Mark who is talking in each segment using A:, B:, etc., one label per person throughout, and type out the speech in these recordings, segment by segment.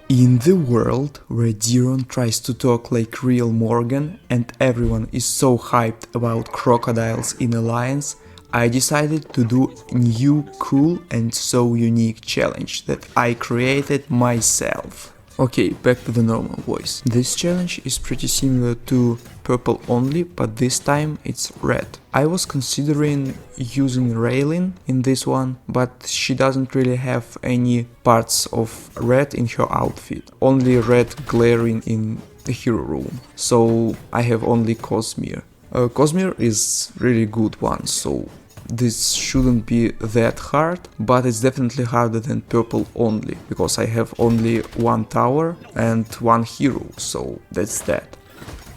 A: In the world where Diron tries to talk like real Morgan and everyone is so hyped about crocodiles in Alliance, I decided to do a new, cool and so unique challenge that I created myself. Okay, back to the normal voice. This challenge is pretty similar to purple only, but this time it's red. I was considering using Raylin in this one, but she doesn't really have any parts of red in her outfit. Only red glaring in the hero room. So I have only Cosmere. Cosmere is really good one, so this shouldn't be that hard, but it's definitely harder than purple only, because I have only one tower and one hero, so that's that.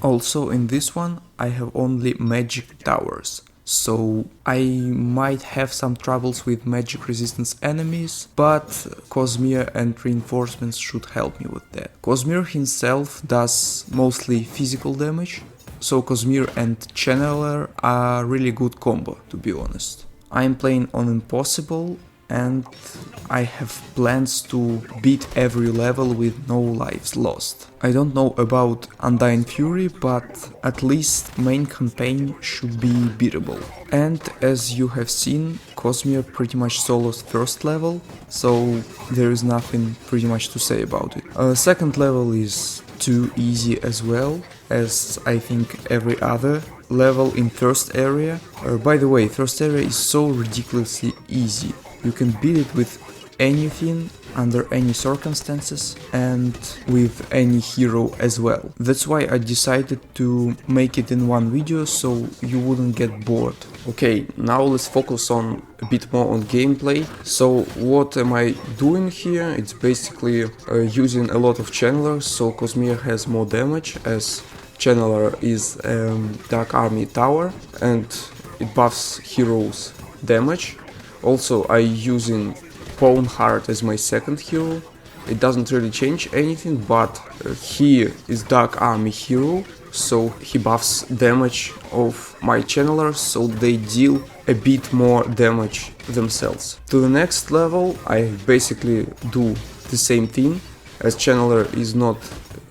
A: Also in this one I have only magic towers, so I might have some troubles with magic resistance enemies, but Cosmere and reinforcements should help me with that. Cosmere himself does mostly physical damage, so Cosmere and Channeler are really good combo, to be honest. I am playing on Impossible and I have plans to beat every level with no lives lost. I don't know about Undying Fury, but at least main campaign should be beatable. And as you have seen, Cosmere pretty much solos first level, so there is nothing pretty much to say about it. Second level is too easy as well, as I think every other level in first area. By the way, first area is so ridiculously easy. You can beat it with anything, under any circumstances, and with any hero as well. That's why I decided to make it in one video, so you wouldn't get bored. Okay, now let's focus on a bit more on gameplay. So what am I doing here? It's basically using a lot of channelers, so Cosmere has more damage, as Channeler is Dark Army tower and it buffs heroes damage. Also I using Heart as my second hero. It doesn't really change anything, but he is Dark Army hero, so he buffs damage of my channelers, so they deal a bit more damage themselves. To the next level I basically do the same thing, as channeler is not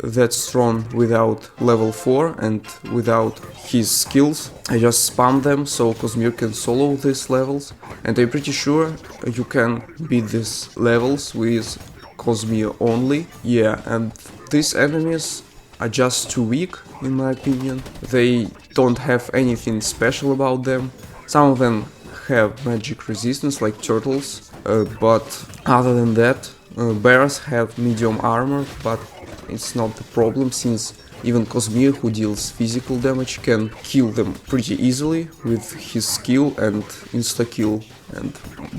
A: that strong without level 4 and without his skills. I just spam them so Cosmere can solo these levels, and I'm pretty sure you can beat these levels with Cosmere only. Yeah, and these enemies are just too weak in my opinion. They don't have anything special about them. Some of them have magic resistance like turtles, but other than that, bears have medium armor, but it's not the problem, since even Cosmere, who deals physical damage, can kill them pretty easily with his skill and insta-kill and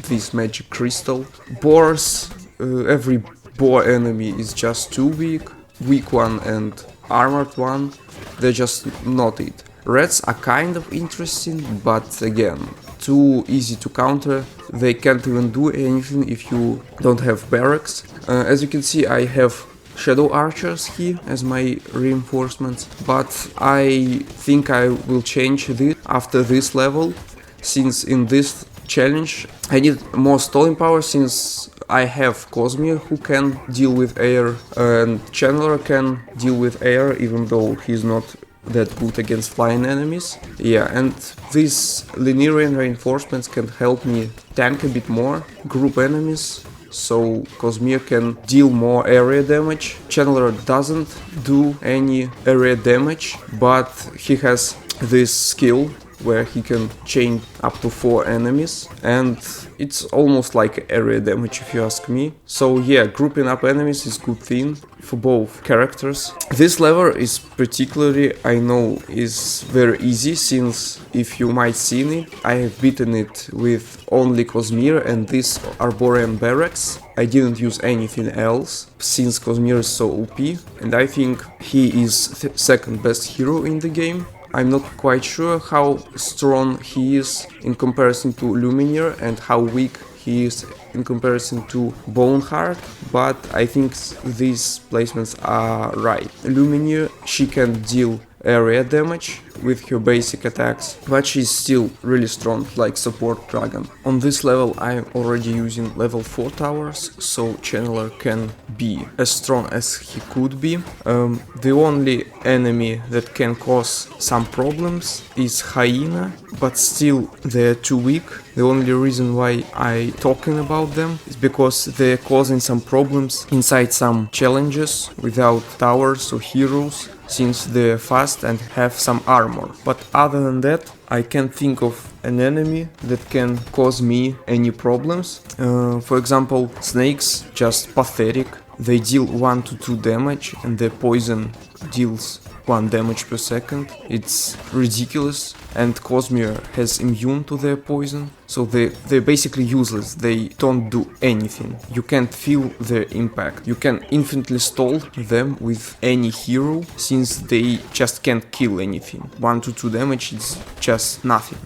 A: this magic crystal. Boars, every boar enemy is just too weak. Weak one and armored one, they're just not it. Reds are kind of interesting, but again, too easy to counter. They can't even do anything if you don't have barracks. As you can see, I have Shadow Archers here as my reinforcements, but I think I will change this after this level, since in this challenge I need more stalling power, since I have Cosmere who can deal with air and Channeler can deal with air, even though he's not that good against flying enemies. Yeah, and these Linearian reinforcements can help me tank a bit more group enemies, so Cosmere can deal more area damage. Channeler doesn't do any area damage, but he has this skill where he can chain up to 4 enemies, and it's almost like area damage if you ask me. So yeah, grouping up enemies is good thing for both characters. This level is particularly, I know, is very easy, since if you might seen it, I have beaten it with only Cosmere and this Arborean barracks. I didn't use anything else, since Cosmere is so OP, and I think he is second best hero in the game. I'm not quite sure how strong he is in comparison to Lumineer and how weak he is in comparison to Boneheart, but I think these placements are right. Lumineer, she can deal area damage with her basic attacks, but she's still really strong, like support dragon. On this level I'm already using level 4 towers, so Channeler can be as strong as he could be. The only enemy that can cause some problems is Hyena, but still they're too weak. The only reason why I talking about them is because they're causing some problems inside some challenges without towers or heroes, since they're fast and have some armor. But other than that, I can't think of an enemy that can cause me any problems. For example, snakes, just pathetic. They deal 1 to 2 damage and their poison deals 1 damage per second. It's ridiculous, and Cosmere has immune to their poison, so they're basically useless. They don't do anything. You can't feel their impact. You can infinitely stall them with any hero, since they just can't kill anything. 1 to 2 damage is just nothing.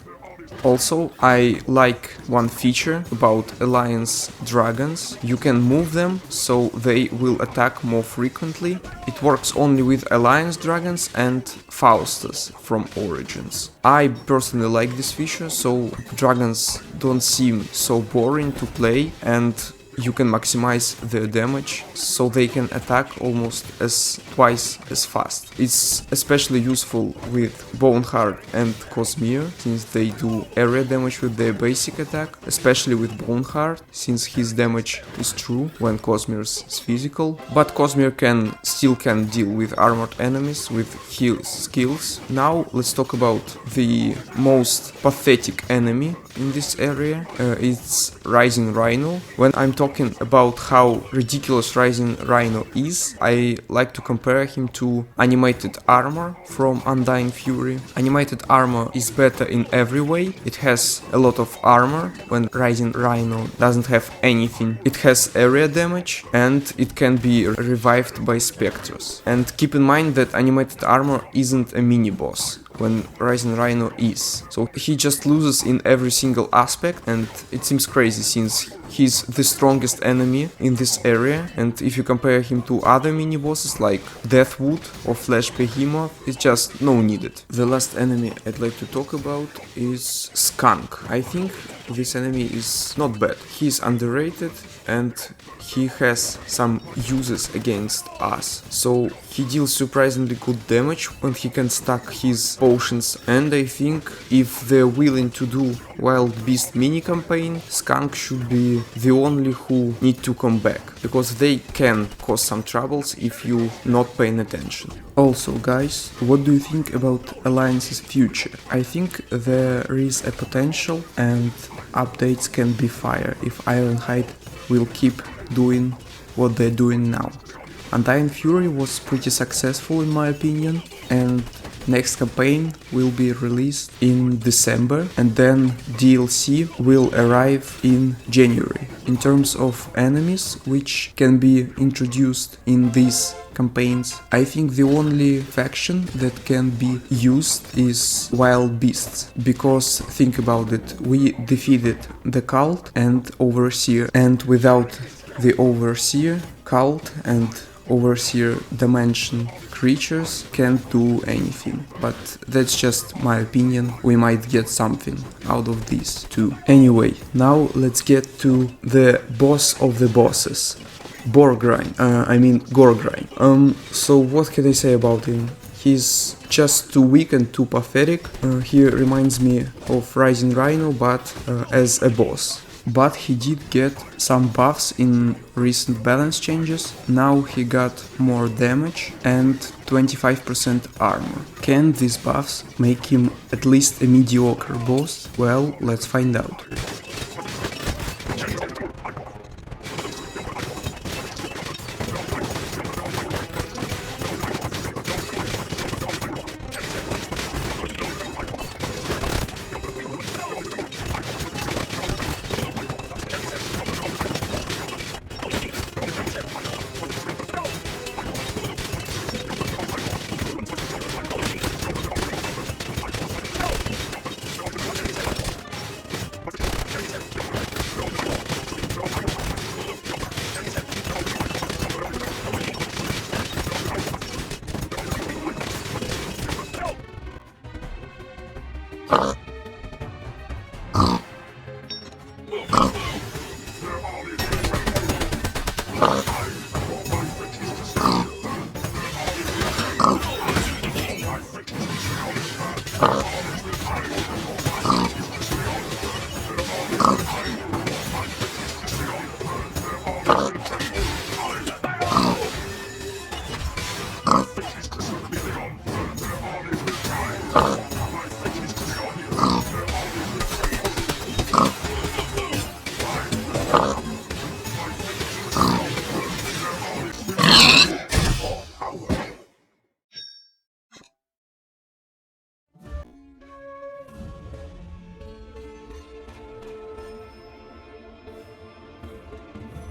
A: Also, I like one feature about Alliance dragons. You can move them so they will attack more frequently. It works only with Alliance dragons and Faustus from Origins. I personally like this feature, so dragons don't seem so boring to play, and you can maximize their damage, so they can attack almost twice as fast. It's especially useful with Boneheart and Cosmere, since they do area damage with their basic attack, especially with Boneheart, since his damage is true when Cosmere's is physical. But Cosmere still can deal with armored enemies with his skills. Now let's talk about the most pathetic enemy in this area. It's Rising Rhino. When I'm talking about how ridiculous Rising Rhino is, I like to compare him to Animated Armor from Undying Fury. Animated Armor is better in every way. It has a lot of armor when Rising Rhino doesn't have anything. It has area damage and it can be revived by Spectres. And keep in mind that Animated Armor isn't a mini boss when Rising Rhino is. So he just loses in every single aspect, and it seems crazy since he's the strongest enemy in this area, and if you compare him to other mini bosses like Deathwood or Flash Behemoth, it's just no needed. The last enemy I'd like to talk about is Skunk. I think this enemy is not bad. He's underrated and he has some uses against us. So he deals surprisingly good damage when he can stack his potions, and I think if they're willing to do Wild Beast mini campaign, Skunk should be the only who need to come back, because they can cause some troubles if you not paying attention. Also guys, what do you think about Alliance's future? I think there is a potential and updates can be fire if Ironhide will keep doing what they're doing now. Undying Fury was pretty successful in my opinion, and next campaign will be released in December, and then DLC will arrive in January. In terms of enemies which can be introduced in these campaigns, I think the only faction that can be used is Wild Beasts, because think about it, we defeated the Cult and Overseer, and without the Overseer, Cult and Overseer Dimension creatures can't do anything. But that's just my opinion, we might get something out of these too. Anyway, now let's get to the boss of the bosses, Gorgrine. So what can I say about him? He's just too weak and too pathetic. He reminds me of Rising Rhino, but as a boss. But he did get some buffs in recent balance changes. Now he got more damage and 25% armor. Can these buffs make him at least a mediocre boss? Well, let's find out.